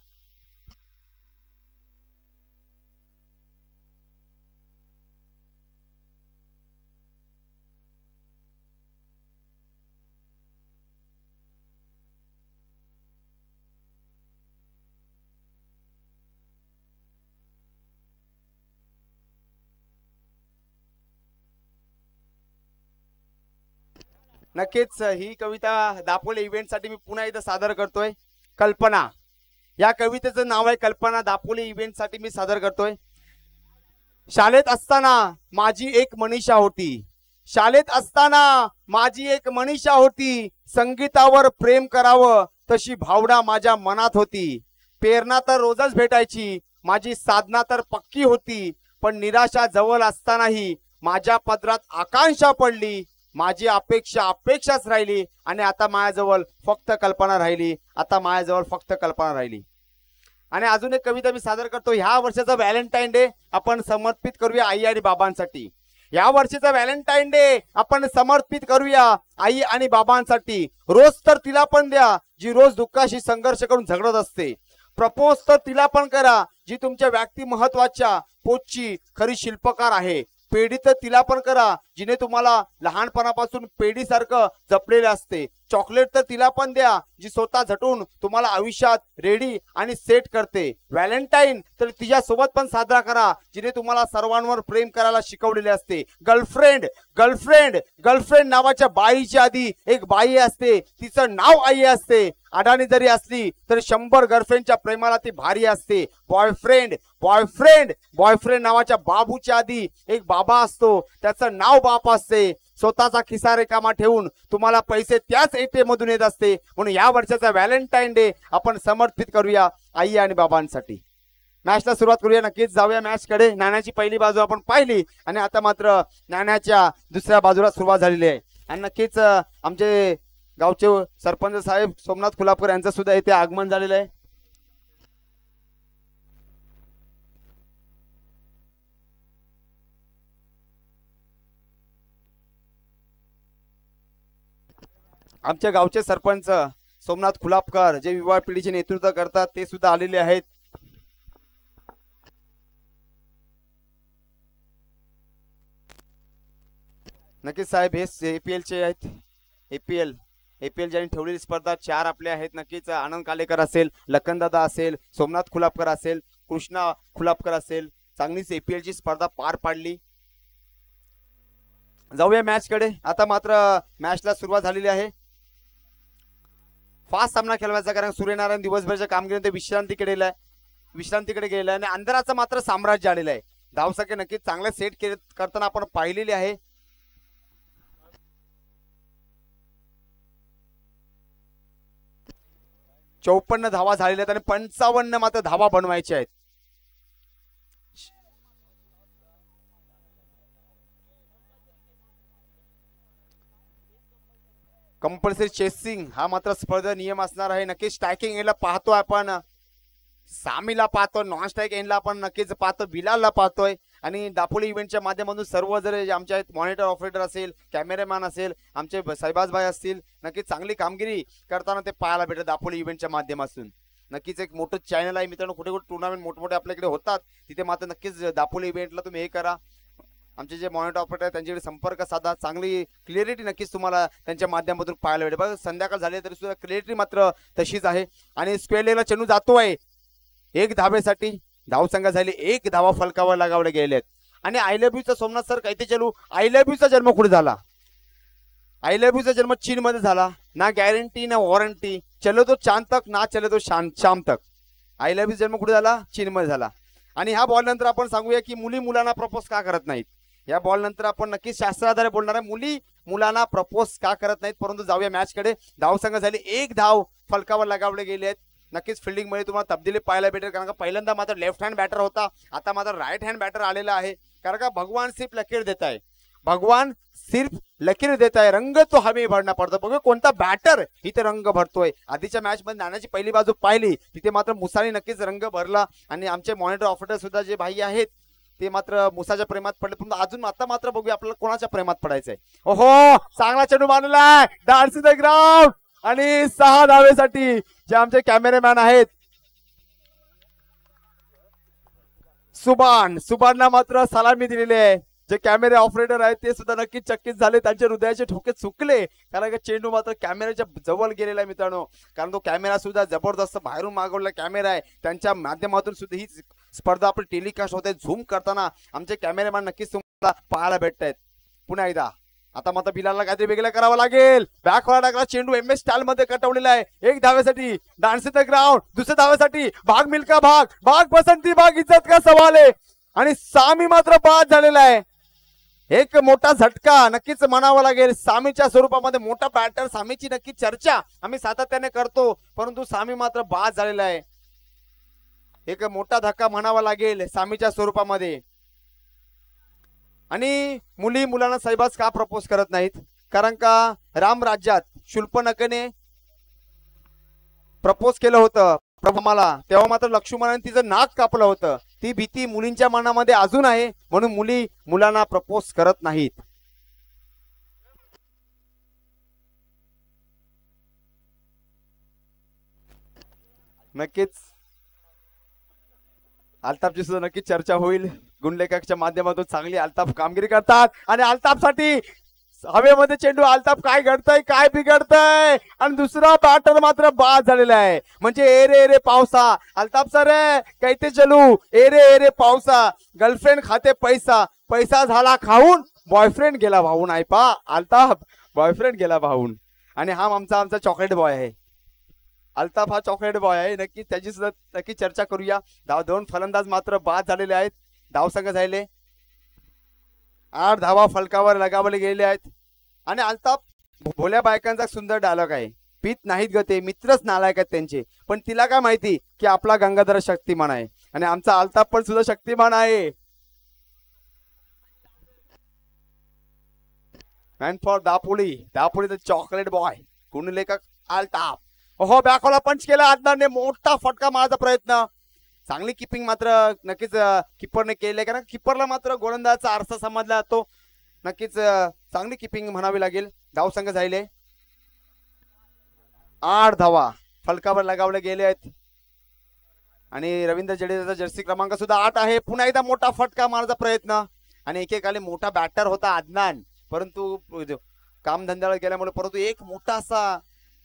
नक्कीच ही कविता दापोली इव्हेंट साठी मी पुन्हा एकदा सादर करतोय. कल्पना या कवितेचं नाव आहे कल्पना. दापोली इव्हेंट साठी मी सादर करतोय. शाळेत असताना माझी एक मनीषा होती. शाळेत असताना माझी एक मनीषा होती. संगीतावर प्रेम करावं तशी भावना माझ्या मनात होती. प्रेरणा तर रोजच भेटायची, माझी साधना तर पक्की होती. पण निराशा जवळ असतानाही माझ्या पदरात आकांक्षा पडली. माझी अपेक्षा अपेक्षाच राहिली आणि आता माझ्याजवळ फक्त कल्पना राहिली. आता माझ्याजवळ फक्त कल्पना राहिली. आणि अजून एक कविता मी सादर करतो. ह्या वर्षाचा व्हॅलेंटाईन डे आपण समर्पित करूया आई आणि बाबांसाठी. या वर्षीचा व्हॅलेंटाईन डे आपण समर्पित करूया आई आणि बाबांसाठी. रोज तर तिला पण द्या जी रोज दुःखाशी संघर्ष करून झगडत असते. प्रपोज तर तिला पण करा जी तुमच्या व्यक्तिमत्वाच्या पोचची खरी शिल्पकार आहे. पेढी तर तिला पण करा जिने तुम्हाला लहानपणापासून पेढीसारखं जपलेले असते. चॉकलेट तर तिला पण द्या जी स्वतः झटून तुम्हाला आयुष्यात रेडी आणि सेट करते. व्हॅलेंटाईन तर तिच्या सोबत पण साजरा करा जिने तुम्हाला सर्वांवर प्रेम करायला शिकवलेले असते. गर्लफ्रेंड गर्लफ्रेंड गर्लफ्रेंड नावाच्या बाईच्या आधी एक बाई असते, तिचं नाव आई असते. अडाणी जरी असली तरी 100 गर्लफ्रेंडच्या प्रेमाला ती भारी असते. बॉयफ्रेंड बॉयफ्रेंड बॉयफ्रेंड नावाच्या बाबूच्या आधी एक बाबा असतो, त्याचं नाव बाप असते. स्वतःचा खिसा रिकामा ठेवून तुम्हाला पैसे त्याच एटीएम मधून येत असते. म्हणून या वर्षाचा व्हॅलेंटाईन डे आपण समर्पित करूया आई आणि बाबांसाठी. मॅचला सुरुवात करूया. नक्कीच जाऊया मॅच कडे. नाण्याची पहिली बाजू आपण पाहिली आणि आता मात्र नाण्याच्या दुसऱ्या बाजूला सुरुवात झालेली आहे. आणि नक्कीच आमचे गावचे सरपंच साहेब सोमनाथ खुलापकर यांचं सुद्धा इथे आगमन झालेलं आहे. आमच्या गावचे सरपंच सोमनाथ खुलापकर जे युवा पिढीचे नेतृत्व करतात ते सुद्धा आलेले आहेत. नक्कीच साहेब हे एपीएल चे आहेत. एपीएल ज्यांनी ठेवलेली स्पर्धा 4 आपल्या आहेत. नक्कीच आनंद कालेकर असेल, लखनदादा असेल, सोमनाथ खुलापकर असेल, कृष्णा खुलापकर असेल, चांगलीच एपीएल ची स्पर्धा पार पाडली. जाऊया मॅच कडे. आता मात्र मॅचला सुरुवात झालेली आहे. फास्ट सामना खेळवायचा कारण सूर्यनारायण दिवसभरच्या कामगिरीने विश्रांतीकडे गेलेला आहे आणि अंधाराचं मात्र साम्राज्य आलेलं आहे. धावसंख्या नक्कीच चांगले सेट करताना आपण पाहिलेली आहे. चौपन्न धावा झालेल्या आहेत आणि 55 मात्र धावा बनवायच्या आहेत. कंपल्सरी चेसिंग हा मात्र स्पर्धा नियम असणार आहे. नक्कीच स्ट्रायकिंग एंडला पाहतोय आपण, सामीला पाहतोय, नॉन स्ट्राईक एंडला आपण नक्कीच पाहतो, बिलालला पाहतोय आणि दापोली इव्हेंटच्या माध्यमातून सर्व जर आमच्या मॉनिटर ऑपरेटर असेल, कॅमेरामॅन असेल, आमचे साहेबाजभाई असतील, नक्कीच चांगली कामगिरी करताना ते पाहायला भेटत दापोली इव्हेंटच्या माध्यमातून. नक्कीच एक मोठं चॅनल आहे मित्रांनो. कुठे कुठे टुर्नामेंट मोठमोठे आपल्याकडे होतात तिथे मात्र नक्कीच दापोली इव्हेंटला तुम्ही हे करा. आमचे जे मॉनिटर ऑपरेटर आहेत त्यांच्याकडे संपर्क साधा. चांगली क्लिअरिटी नक्कीच तुम्हाला त्यांच्या माध्यमातून पाहायला भेटेल. बघा संध्याकाळ झाली तरी सुद्धा क्लिअरिटी मात्र तशीच आहे. आणि स्क्वेअर लेगला चेंडू जातो आहे एक धावेसाठी. धावसंख्या झाली 1 धावा फलकावर लगावले गेले आहेत. आणि आय लव्ह यूचा सोमनाथ सर काही ते चलू आय लव्ह यूचा जन्म कुठे झाला? आय लव्ह यूचा जन्म चीन मध्ये झाला. ना गॅरंटी ना वॉरंटी. चलो तो चांद तक ना चले तो शाम तक. आय लव्ह यू जन्म कुठे झाला? चीन मध्ये झाला. आणि ह्या बॉल नंतर आपण सांगूया की मुली मुलांना प्रपोज का करत नाहीत. या बॉल नंतर आपण नक्कीच शास्त्राधारे बोलणार आहे. मुली मुलांना प्रपोज का करत नाहीत. परंतु जाऊया मॅच कडे. धावसंख्या झाली 1 धाव फलकावर लगावले गेले आहेत. नक्कीच फिल्डिंग मध्ये तुम्हाला तब्दिली पाहायला भेटेल. कारण का पहिल्यांदा मात्र लेफ्ट हँड बॅटर होता, आता मात्र राईट हँड बॅटर आलेला आहे. कारण का भगवान सिर्फ लकीर देत आहे. भगवान सिर्फ लकीर देत आहे. रंग तो हमी भरणा पडतो. बघा कोणता बॅटर इथे रंग भरतोय. आधीच्या मॅच मध्ये नाण्याची पहिली बाजू पाहिली तिथे मात्र मुसाने नक्कीच रंग भरला. आणि आमचे मॉनिटर ऑपरेटर सुद्धा जे भाई आहेत ते मात्र मुसाच्या प्रेमात पडले. पण अजून आता मात्र बघूया आपल्याला कोणाच्या प्रेमात पडायचंय. ओहो चांगला चेंडू मारलेला डान्स इन द ग्राउंड. आणि 6 धावेसाठी जे आमचे कॅमेरामॅन आहेत सुभानला मात्र सलामी दिलेली आहे. जे कॅमेरा ऑपरेटर आहेत ते सुद्धा नक्कीच चकित झाले. त्यांचे हृदयाचे ठोके चुकले. कारण का चेंडू मात्र कॅमेऱ्याच्या जवळ गेलेला आहे मित्रांनो. कारण तो कॅमेरा सुद्धा जबरदस्त बाहेरून मागवलेला कॅमेरा आहे. त्यांच्या माध्यमातून सुद्धा ही स्पर्धा आपली टेलिकास्ट होते. झूम करताना आमचे कॅमेरामॅन नक्कीच तुम्हाला पाहायला भेटत आहेत. पुन्हा एकदा आता मात्र बिलालला काहीतरी वेगळं करावं लागेल. बॅक वर टाकला चेंडू MS स्टाईल मध्ये कटवलेला आहे. 1 धावेसाठी डान्स इन द ग्राउंड. दुसऱ्या धावेसाठी भाग मिल्का भाग बसंती भाग इज्जत का सवाल आहे. आणि सामी मात्र बाद झालेला आहे. एक मोठा झटका नक्कीच म्हणावा लागेल. सामीच्या स्वरूपामध्ये मोठा बॅटर सामीची नक्कीच चर्चा आम्ही सातत्याने करतो. परंतु सामी मात्र बाद झालेला आहे. एक मोठा धक्का म्हणावा लागेल सामीच्या स्वरूपामध्ये. आणि मुली मुलांना साहेबास का प्रपोज करत नाहीत? कारण का राम राज्यात शूर्पणखेने प्रपोज केलं होतं प्रभमाला. तेव्हा मात्र लक्ष्मणाने तिचं नाक कापलं होतं. ती भीती मुलींच्या मनामध्ये अजून आहे. म्हणून मुली मुलांना प्रपोज करत नाहीत. नक्कीच अल्ताफची सुद्धा नक्कीच चर्चा होईल. गुणलेखकच्या माध्यमातून चांगली अल्ताफ कामगिरी करतात. आणि अल्ताफसाठी हवेमध्ये चेंडू. अल्ताफ काय घडतंय काय बिघडतंय. आणि दुसरा बॅटर मात्र बाद झालेला आहे. म्हणजे एरे एरे पावसा. अल्ताफ सर कैते चलू एरे पावसा. गर्लफ्रेंड खाते पैसा. पैसा झाला खाऊन बॉयफ्रेंड गेला भाऊन. ऐपा अल्ताफ बॉयफ्रेंड गेला भाऊन. आणि हा आमचा चॉकलेट बॉय आहे. अल्ताफ हा चॉकलेट बॉय आहे. नक्की त्याची सुद्धा नक्की चर्चा करूया. 2 फलंदाज मात्र बाद झालेले आहेत. धावसंख्या झाले 8 धावा फलकावर लगावले गेले आहेत. आणि अल्ताफ भोल्या बायकांचा सुंदर डायलॉग आहे. पीत नाहीत ग ते मित्रच नालायक आहेत त्यांचे. पण तिला काय माहिती की आपला गंगाधर शक्तिमान आहे. आणि आमचा अल्ताफ पण सुद्धा शक्तिमान आहे. Man for Dapoli the chocolate boy गुणलेखक अल्ताफ. हो बॅकला पंच केला आदनाने. मोठा फटका मारायचा प्रयत्न. चांगली किपिंग मात्र नक्कीच किपरने केले. कारण किपरला मात्र गोलंदाजाचा आरसा समजला जातो. नक्कीच चांगली किपिंग म्हणावी लागेल. धावसंख्या झाले 8 धावा फलकावर लगावले गेले आहेत. आणि रवींद्र जडेजाचा जर्सी क्रमांक सुद्धा 8 आहे. पुन्हा एकदा मोठा फटका मारायचा प्रयत्न. आणि एकेकाली मोठा बॅटर होता आदनान. परंतु कामधंद्याला गेल्यामुळे परंतु एक मोठा असा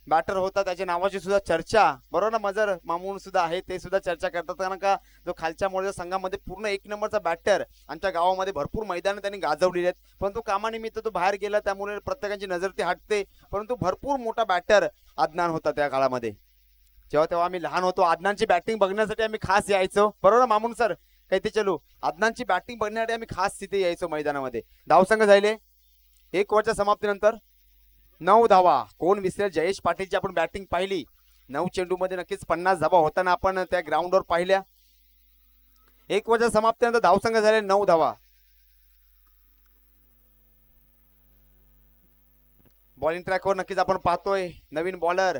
बॅटर होता त्याच्या नावाची सुद्धा चर्चा. बरोबर ना मजर मामून सुद्धा आहे ते सुद्धा चर्चा करतात. कारण का जो खालच्या मोळच्या संघामध्ये पूर्ण 1 नंबरचा बॅटर आमच्या गावामध्ये भरपूर मैदान त्यांनी गाजवलेली आहेत. परंतु कामानिमित्त तो बाहेर गेला त्यामुळे प्रत्येकाची नजर ती हटते. परंतु भरपूर मोठा बॅटर आदनान होता त्या काळामध्ये. जेव्हा आम्ही लहान होतो आदनानची बॅटिंग बघण्यासाठी आम्ही खास यायचो. बरोबर मामून सर काही ते चलो आदनानची बॅटिंग बघण्यासाठी आम्ही खास तिथे यायचो मैदानामध्ये. धावसंख्या झाले 1 ओव्हरच्या समाप्तीनंतर 9 धावा. कोण विसरेल जयेश पाटीलची आपण बॅटिंग पाहिली. 9 चेंडू मध्ये नक्कीच 50 धावा होताना आपण त्या ग्राउंडवर पाहिल्या. 1 ओव्हरच्या समाप्तीनंतर धावसंख्या झाले 9 धावा. बॉलिंग ट्रॅकवर नक्कीच आपण पाहतोय नवीन बॉलर.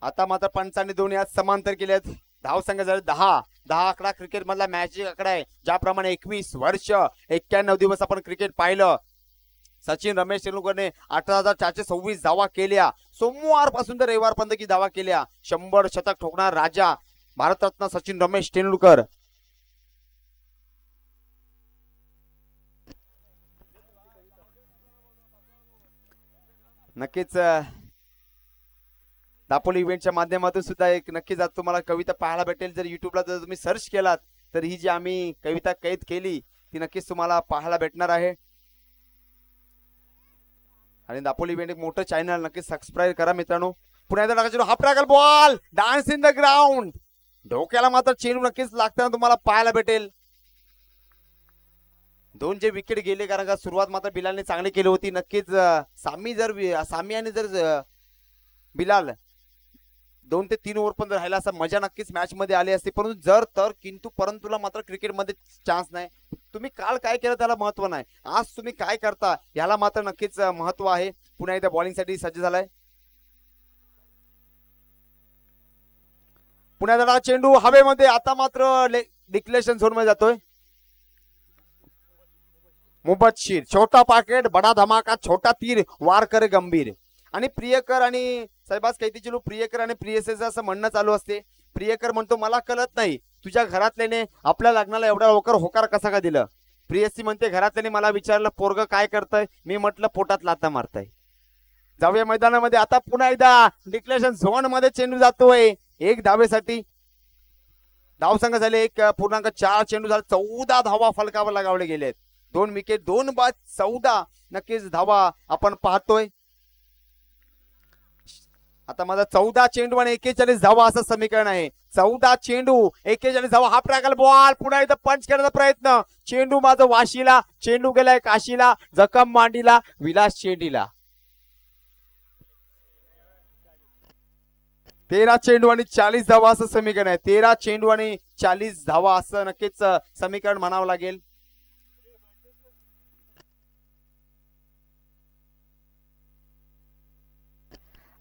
आता मात्र पंचांनी दोन्ही आज समांतर केलेत. धावसंख्या झाले 10. 10 आकडा क्रिकेट मधला मॅजिक आकडा आहे. ज्याप्रमाणे 21 वर्ष 91 दिवस आपण क्रिकेट पाहिलं. सचिन रमेश तेंडुलकरने 18,426 धावा केल्या. सोमवार पासून तर रविवार पर्यंत की धावा केल्या. 100 शतक ठोकणार राजा भारतरत्न सचिन रमेश तेंडुलकर. नक्कीच दापोली इव्हेंटच्या माध्यमातून सुद्धा एक नक्कीच आज तुम्हाला कविता पाहायला भेटेल. जर युट्यूबला जर तुम्ही सर्च केलात तर ही जी आम्ही कविता कैद केली ती नक्कीच तुम्हाला पाहायला भेटणार आहे. आणि दापोली इव्हेंट एक मोठं चॅनल नक्कीच सबस्क्राईब करा मित्रांनो. पुन्हा एकदा टाकायचं हा प्रकार ball dance in the ground. डोक्याला मात्र चेंडू नक्कीच लागताना तुम्हाला पाहायला भेटेल. 2 जे विकेट गेले कारण का सुरुवात मात्र बिलालने चांगली केली होती. नक्कीच सामी आणि जर बिलाल 2 ते 3 ओव्हर पण राहिला असं मजा नक्कीच मॅच मध्ये आली असती. परंतु जर तर किंतु परंतुला मात्र क्रिकेटमध्ये चान्स नाही. तुम्ही काल काय केलं त्याला महत्व नाही, आज तुम्ही काय करता याला मात्र नक्कीच महत्व आहे. पुन्हा एकदा बॉलिंग साठी सज्ज झालाय. पुन्हा एकदा चेंडू हवेमध्ये. आता मात्र डिक्लेरेशन झोन मध्ये जातोय. मुबशीर छोटा पाकेट बडा धमाका छोटा तीर वार करे गंभीर. आणि प्रियकर आणि साहेबाज कैतीची प्रियकर आणि प्रियसेच असं म्हणणं चालू असते. प्रियकर म्हणतो मला कळत नाही तुझ्या घरातल्याने आपल्या लग्नाला एवढ्या लवकर होकार कसा का दिलं. प्रियसी म्हणते घरातल्याने मला विचारलं पोरग काय करतय, मी म्हटलं पोटात लाता मारताय. जाऊया मैदानामध्ये. आता पुन्हा एकदा डिक्लेरेशन झोन मध्ये चेंडू जातोय 1 धावेसाठी. धावसंख्या झाले 1.4 चेंडू झाले. 14 धावा फलकावर लगावले गेलेत. 2 विकेट 2 बाद 14 नक्कीच धावा आपण पाहतोय. आता माझा 14 चेंडू आणि 41 धावा असं समीकरण आहे. 14 चेंडू 41 धावा. हा प्रकार बॉल पुन्हा एकदा पंच करण्याचा प्रयत्न. चेंडू माझा वाशीला, चेंडू गेलाय काशीला, जखम मांडीला विलास चेंडीला. 13 चेंडू आणि 40 धावा असं समीकरण आहे. 13 चेंडू आणि 40 धावा असं नक्कीच समीकरण म्हणावं लागेल.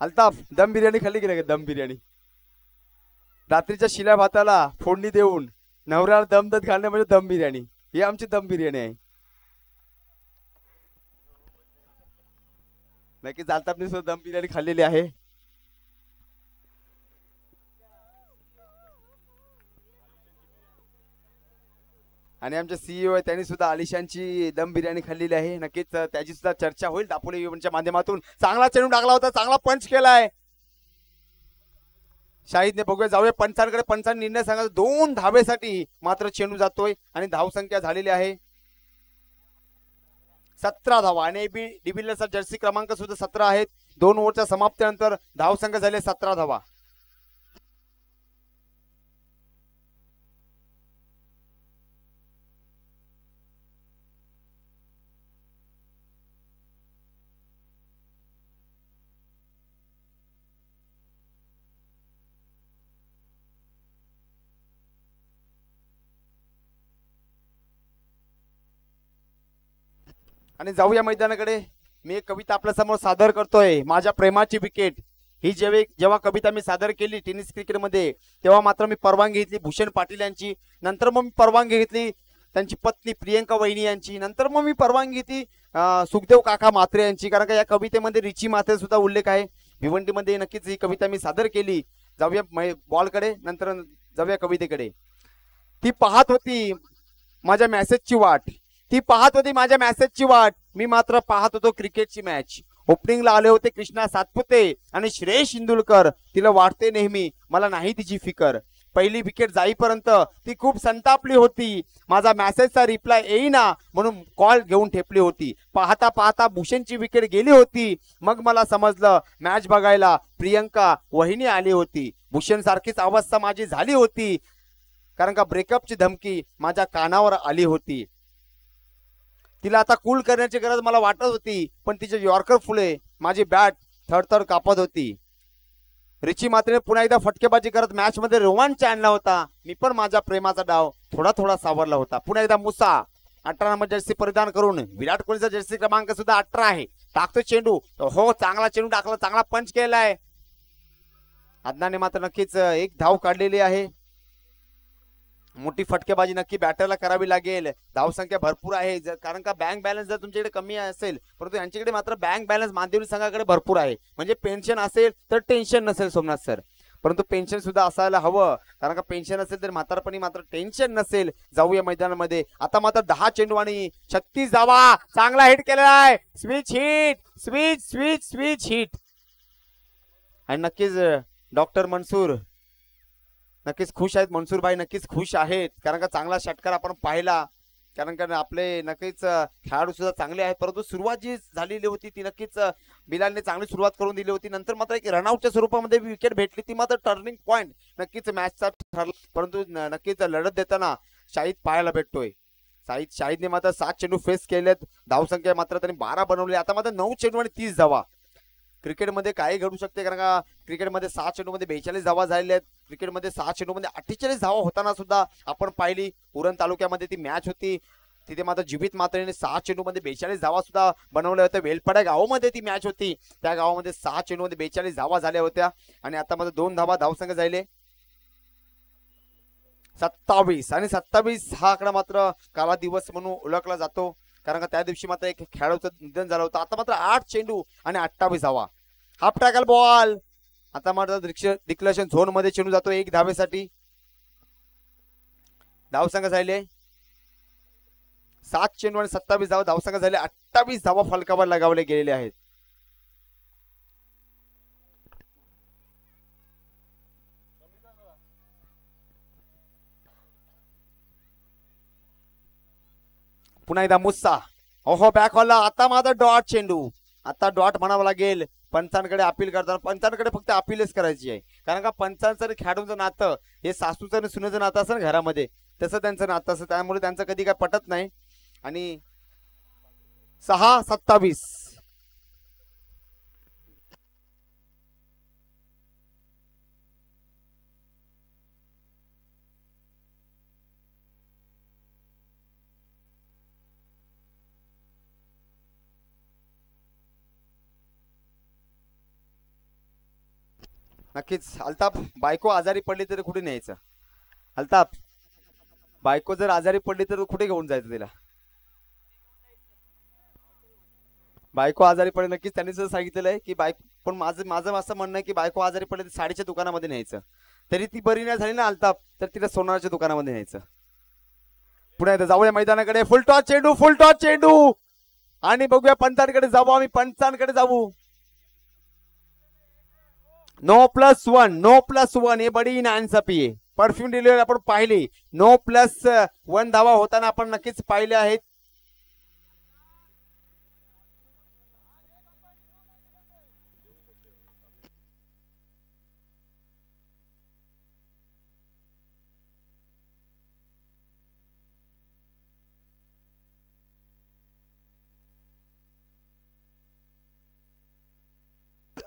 अल्ताफ दम बिर्याणी खाल्ली की नाही? दम बिर्याणी रात्रीच्या शिल्या भाताला फोडणी देऊन नवऱ्याला दमदत घालणे म्हणजे दम बिर्याणी. ही आमची दम बिर्याणी आहे. नक्कीच अल्ताफने सुद्धा दम बिर्याणी खाल्लेली आहे. आणि आमचे सीईओ आहे त्यांनी सुद्धा आलिशांची दम बिर्याणी खाल्लेली आहे. नक्कीच त्याची सुद्धा चर्चा होईल दापोली इव्हेंटच्या माध्यमातून. चांगला चेंडू टाकला होता, चांगला पंच केलाय शाहिदने. बघूया जाऊया पंचांकडे. पंचांनी निर्णय सांगा 2 धावेसाठी मात्र चेंडू जातोय आणि धावसंख्या झालेली आहे 17 धावा. आणि डिव्हिलियर्सचा जर्सी क्रमांक सुद्धा 17 आहेत. 2 ओव्हरच्या समाप्तीनंतर धावसंख्या झाले 17 धावा. आणि जाऊया मैदानाकडे. मी एक कविता आपल्या समोर सादर करतोय. माझ्या प्रेमाची विकेट. ही जेव्हा कविता मी सादर केली टेनिस क्रिकेट मध्ये तेव्हा मात्र मी परवानगी घेतली भूषण पाटील यांची. नंतर मग मी परवानगी घेतली त्यांची पत्नी प्रियंका वहिनी यांची. नंतर मग मी परवानगी घेतली सुखदेव काका म्हात्रे यांची. कारण का या कवितेमध्ये रिची म्हात्रे सुद्धा उल्लेख आहे. भिवंडीमध्ये नक्कीच ही कविता मी सादर केली. जाऊया बॉलकडे नंतर जाऊया कवितेकडे. ती पाहत होती माझ्या मेसेजची वाट. ती पाहत होती माझ्या मेसेजची वाट. मी मात्र पाहत होतो क्रिकेटची मॅच. ओपनिंगला आले होते कृष्णा सातपुते आणि श्रेयस इंदुलकर. तिला वाटते नेहमी मला नाही तिची फिकर. पहिली विकेट जाईपर्यंत ती खूप संतापली होती. माझा मेसेजचा रिप्लाय येईना म्हणून कॉल घेऊन ठेपली होती. पाहता पाहता भूषणची विकेट गेली होती. मग मला समजलं मॅच बघायला प्रियंका वहिनी आली होती. भूषण सारखीच अवस्था माझी झाली होती. कारण का ब्रेकअपची धमकी माझ्या कानावर आली होती. तिला आता कूल करण्याची गरज मला वाटत होती. पण तिचे यॉर्कर फुले माझी बॅट थरथर कापत होती. रिची मात्रेने पुन्हा एकदा फटकेबाजी करत मॅच मध्ये रोमांच आणला होता. मी पण माझ्या प्रेमाचा डाव थोडा थोडा सावरला होता. पुन्हा एकदा मुसा 18 नंबर जर्सी परिधान करून विराट कोहलीचा जर्सी क्रमांक सुद्धा 18 आहे. टाकतो चेंडू. हो चांगला चेंडू टाकला, चांगला पंच केलाय. अदनाने मात्र नक्कीच 1 धाव काढलेली आहे. मोठी फटकेबाजी नक्की बॅटरला करावी लागेल. धावसंख्या भरपूर आहे कारण का बँक बॅलन्स जर तुमच्याकडे कमी असेल, परंतु यांच्याकडे मात्र बँक बॅलन्स मानदेवली संघाकडे भरपूर आहे. म्हणजे पेन्शन असेल तर टेन्शन नसेल सोमनाथ सर, परंतु पेन्शन सुद्धा असायला हवं कारण का पेन्शन असेल तर म्हातारपणी मात्र टेन्शन नसेल. जाऊया मैदानामध्ये. आता मात्र 10 चेंडू आणि 36 धावा. चांगला हिट केलेला आहे. Switch hit, switch switch switch hit. आणि नक्कीच डॉक्टर मनसूर नक्कीच खुश आहेत. मनसूर भाई नक्कीच खुश आहेत कारण का चांगला षटकार आपण पाहिला. कारण का आपले नक्कीच खेळाडू सुद्धा चांगले आहेत, परंतु सुरुवात जी झालेली होती ती नक्कीच बिलालने चांगली सुरुवात करून दिली होती. नंतर मात्र एक रनआउटच्या स्वरूपामध्ये विकेट भेटली, ती मात्र टर्निंग पॉइंट नक्कीच मॅचचा ठरला. परंतु नक्कीच लढत देताना शाहिद पाहायला भेटतोय. शाहिदने मात्र 7 चेंडू फेस केलेत. धावसंख्या मात्र त्यांनी 12 बनवली. आता मात्र 9 चेंडू आणि 30 धावा. क्रिकेटमध्ये काही घडू शकते कारण का क्रिकेटमध्ये 6 चेंडूमध्ये 42 धावा झालेल्या आहेत. क्रिकेटमध्ये 6 चेंडूमध्ये 48 धावा होताना सुद्धा आपण पाहिली. उरण तालुक्यामध्ये ती मॅच होती, तिथे मात्र जीवित मात्रेने 6 चेंडूमध्ये 42 धावा सुद्धा बनवल्या होत्या. वेलपाडा गावामध्ये ती मॅच होती, त्या गावामध्ये 6 चेंडूमध्ये 42 धावा झाल्या होत्या. आणि आता मात्र 2 धावा धावसंख्या झाले 27. आणि 27 हा आकडा मात्र काला दिवस म्हणून ओळखला जातो कारण का त्या दिवशी मात्र एक खेळाडूचं निधन झालं होतं. आता मात्र 8 चेंडू आणि 28 धावा. Half tackle ball. आता मात्र डिक्लेरेशन झोन मध्ये चेंडू जातो 1 धावेसाठी. धावसंख्या झाले 7 चेंडू आणि 27 धावा. धावसंख्या झाले 28 धावा फलकावर लगावले गेलेले आहेत. पुन्हा एकदा मुस्सा. ओहो बॅक हॉलला. आता मात्र डॉट चेंडू. आता डॉट म्हणावं लागेल. पंचांकडे अपील करताना पंचांकडे फक्त अपीलच करायची आहे कारण का पंचांचं खेळाडूंचं नातं हे सासूचं आणि सुनेचं नातं असं घरामध्ये, तसं त्यांचं नातं असं, त्यामुळे त्यांचं कधी काय पटत नाही. आणि 6-27. नक्कीच अल्ताफ, बायको आजारी पडली तर कुठे न्यायचं? अल्ताफ, बायको जर आजारी पडली तर कुठे घेऊन जायचं तिला? बायको आजारी पडली नक्कीच त्यांनी जर सांगितलेलं आहे की बायको, पण माझं माझं असं म्हणणं आहे की बायको आजारी पडली तर साडीच्या दुकानामध्ये न्यायचं. तरी ती बरी नाही झाली ना अल्ताफ, तर तिला सोनाराच्या दुकानामध्ये न्यायचं. पुन्हा एकदा जाऊया मैदानाकडे. फुल टॉस चेंडू, फुल टॉस चेंडू. आणि बघूया पंचांकडे जाऊ आम्ही, पंचांकडे जाऊ. No+1, No+1 हे बडी नाइंसाफी आहे. परफ्यूम डिलिव्हरी आपण पाहिली. No+1 धावा होताना आपण नक्कीच पाहिले आहेत.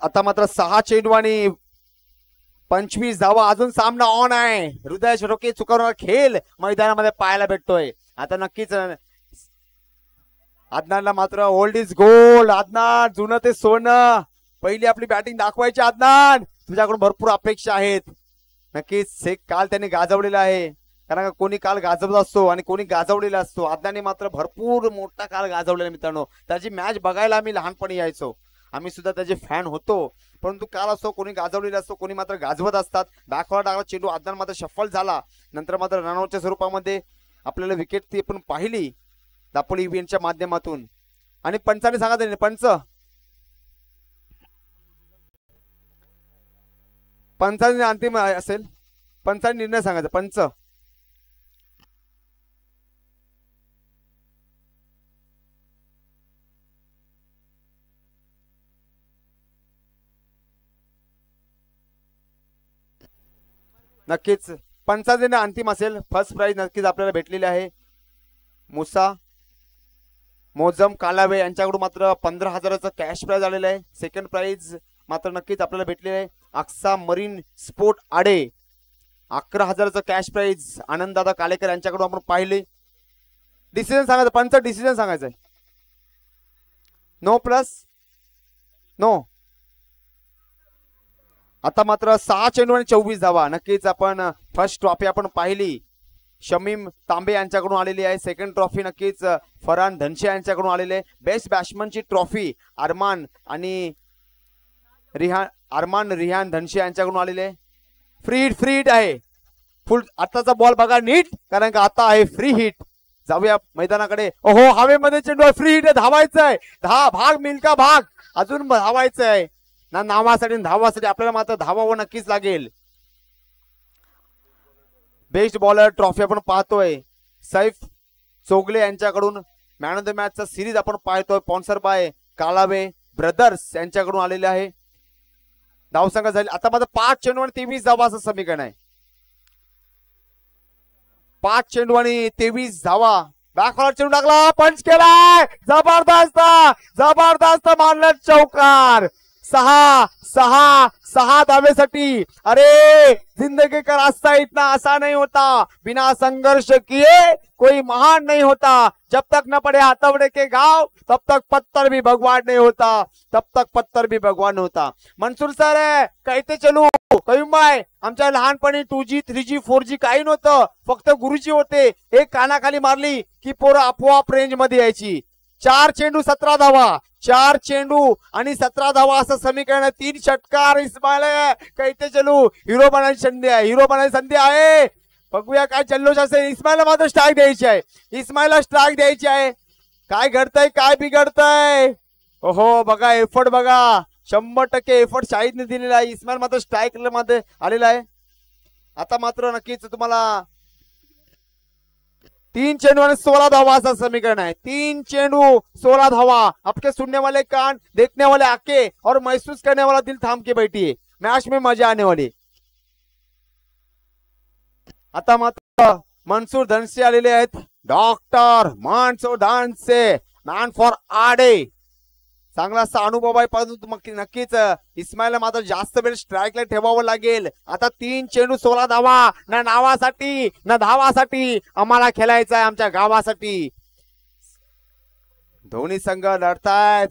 आता मात्र 6 चेंडू आणि 25 धावा. अजून सामना ऑन आहे. हृदय रोखे चुकवणारा खेळ मैदानामध्ये पाहायला भेटतोय. आता नक्कीच अदनानला मात्र ओल्ड इज गोल्ड. अदनान, जुनं ते सोनं. पहिली आपली बॅटिंग दाखवायची. अदनान, तुझ्याकडून भरपूर अपेक्षा आहेत. नक्कीच एक काल त्यांनी गाजवलेला आहे कारण कोणी काल गाजवत असतो आणि कोणी गाजवलेला असतो. अदनाने मात्र भरपूर मोठा काल गाजवलेला मित्रांनो. त्याची मॅच बघायला आम्ही लहानपणी यायचो, आम्ही सुद्धा त्याचे फॅन होतो. परंतु काल असतो कोणी गाजवलेला असतो, कोणी मात्र गाजवत असतात. बॅकवर्ड टाकला चेंडू, अदनान मात्र शफल झाला. नंतर मात्र रनआउटच्या स्वरूपामध्ये आपल्याला विकेट ती पण पाहिली दापोली इव्हेंटच्या माध्यमातून. आणि पंचाने सांगा पंच, पंचाने अंतिम असेल, पंचाने निर्णय सांगायचा. पंच नक्कीच पंचाने अंतिम असेल. फर्स्ट प्राइज नक्कीच आपल्याला भेटलेली आहे. मुसा मोजम कालावे यांच्याकडून मात्र 15,000चं कॅश प्राइज आलेलं आहे. सेकंड प्राइज मात्र नक्कीच आपल्याला भेटलेलं आहे. अक्सा मरीन स्पोर्ट आडे 11,000चं कॅश प्राइज आनंददादा कालेकर यांच्याकडून आपण पाहिले. डिसिजन सांगायचं पंच, डिसिजन सांगायचं. नो. आता मात्र 6 चेंडू आणि 24 धावा. नक्कीच आपण फर्स्ट ट्रॉफी आपण पाहिली. शमीम तांबे यांच्याकडून आलेली आहे. सेकंड ट्रॉफी नक्कीच फरहान धनशे यांच्याकडून आलेली आहे. बेस्ट बॅट्समनची ट्रॉफी अरमान रिहान धनशे यांच्याकडून आलेले आहे. फ्री हिट आहे. फुल आताचा बॉल बघा नीट, कारण का आता आहे फ्री हिट. जाऊया मैदानाकडे. ओहो हवेमध्ये चेंडू, फ्री हिट धावायचंय. भाग मिल्का भाग, अजून धावायचंय ना नावासाठी धावासाठी. आपल्याला मात्र धावावं नक्कीच लागेल. बेस्ट बॉलर ट्रॉफी आपण पाहतोय सैफ चोगले यांच्याकडून. मॅन ऑफ द मॅचचा सिरीज आपण पाहतोय स्पॉन्सर बाय कालावे ब्रदर्स यांच्याकडून आलेले आहे. धावसंख्या झाली आता मात्र 5 चेंडू आणि 23 धावा असं समीकरण आहे. 5 चेंडू आणि 23 धावा. बॅकवर्ड चेंडू टाकला, पंच केलाय, जबरदस्त मारलं चौकार. 6 धावेसाठी. अरे जिंदगी का रास्ता इतना आसान नहीं होता, बिना संघर्ष किए कोई महान नहीं होता. जब तक न पड़े हाथवड़े के घाव तब तक पत्थर भी भगवान नहीं होता. मनसूर सर आहे कहते चलू कयुंबाई, आमच्या लहानपणी 2G 3G 4G काही नव्हतं, फक्त गुरुजी होते. एक कानाखाली मारली की पोरं आपोआप रेंज मध्ये यायची. 4 चेंडू 17 धावा. 4 चेंडू आणि 17 धावा असं समीकरण. 3 षटकार. इस्माईल कहते चलू हिरो बनायची संधी आहे. बघूया काय जल्लोष असेल. इस्माईलला मात्र स्ट्राईक द्यायची आहे. काय घडतंय, काय बिघडतंय. ओहो बघा एफर्ट बघा, 100% एफर्ट शाहिदने दिलेला आहे. इस्माईल मात्र स्ट्राईक मध्ये आलेला आहे. आता मात्र नक्कीच तुम्हाला 3 चेंडू आणि 16 धावा असं समीकरण आहे. 3 चेंडू 16 धावा. आपके सुनने वाले कान, देखने वाले आंखें और महसूस करने वाला दिल थाम के बैठिए, मैच में मजा आने वाली. आता मात्र मनसूर धनसे आलेले आहेत. डॉक्टर मनसूर धनसे, मॅन फॉर आडे. चांगला असा अनुभव आहे, परंतु नक्कीच इस्माईलला मात्र जास्त वेळ स्ट्राईकला ठेवावं लागेल. आता 3 चेंडू 16 धावा. ना नावासाठी ना धावासाठी, आम्हाला खेळायचं आहे आमच्या गावासाठी. दोन्ही संघ रडता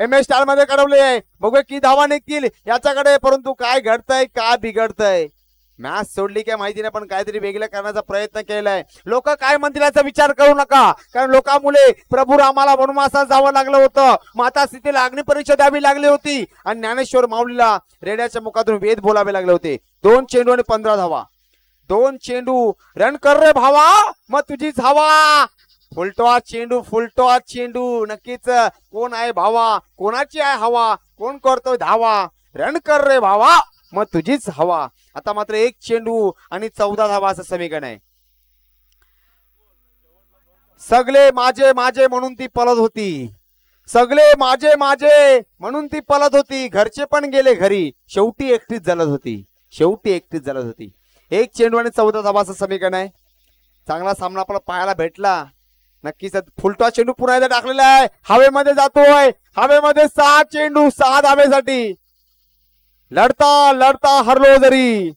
MS स्टार मध्ये कडवले. बघूया किती धावा निघतील याच्याकडे, परंतु काय घडतंय, काय बिघडतंय. मॅच सोडली काय माहिती नाही, पण काहीतरी वेगळं करण्याचा प्रयत्न केलाय. लोक काय म्हणतील याचा विचार करू नका, कारण लोकांमुळे प्रभू रामाला वनवासात जावं लागलं होतं. माता सीतेला अग्निपरीक्षा द्यावी लागली होती आणि ज्ञानेश्वर माऊलीला रेड्याच्या मुखातून वेद बोलावे लागले होते. 2 चेंडू आणि 15 धावा. 2 चेंडू. रन कर रे भावा, मग तुझीच हवा. फुलटॉस चेंडू. नक्कीच कोण आहे भावा, कोणाची आहे हवा, कोण करतोय धावा. रन कर रे भावा, मग तुझीच हवा. आता मात्र 1 चेंडू आणि 14 धावा असं समीकरण आहे. सगळे माझे म्हणून ती पळत होती. घरचे पण गेले घरी, शेवटी एकटीच जळत होती. 1 चेंडू आणि 14 धावा असं समीकरण आहे. चांगला सामना आपल्याला पाहायला भेटला. नक्कीच फुलटॉस चेंडू पुन्हा एकदा टाकलेला आहे, हवेमध्ये जातोय. हवेमध्ये 6 चेंडू 6 धावेसाठी. लढता हरलो जरी.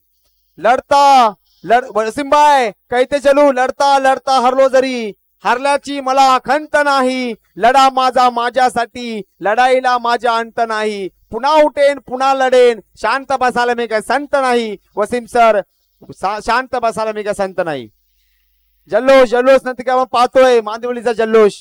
वसीमभाई कहते चलू लढता हरलो जरी. हरल्याची मला खंत नाही, लढा माझ्यासाठी, लढाईला माझा अंत नाही. पुन्हा उठेन पुन्हा लढेन, शांत बसायला मी काय संत नाही. वसीम सर, शांत बसायला मी काय संत नाही. जल्लोष नंतर काय पाहतोय मांदिवलीचा जल्लोष.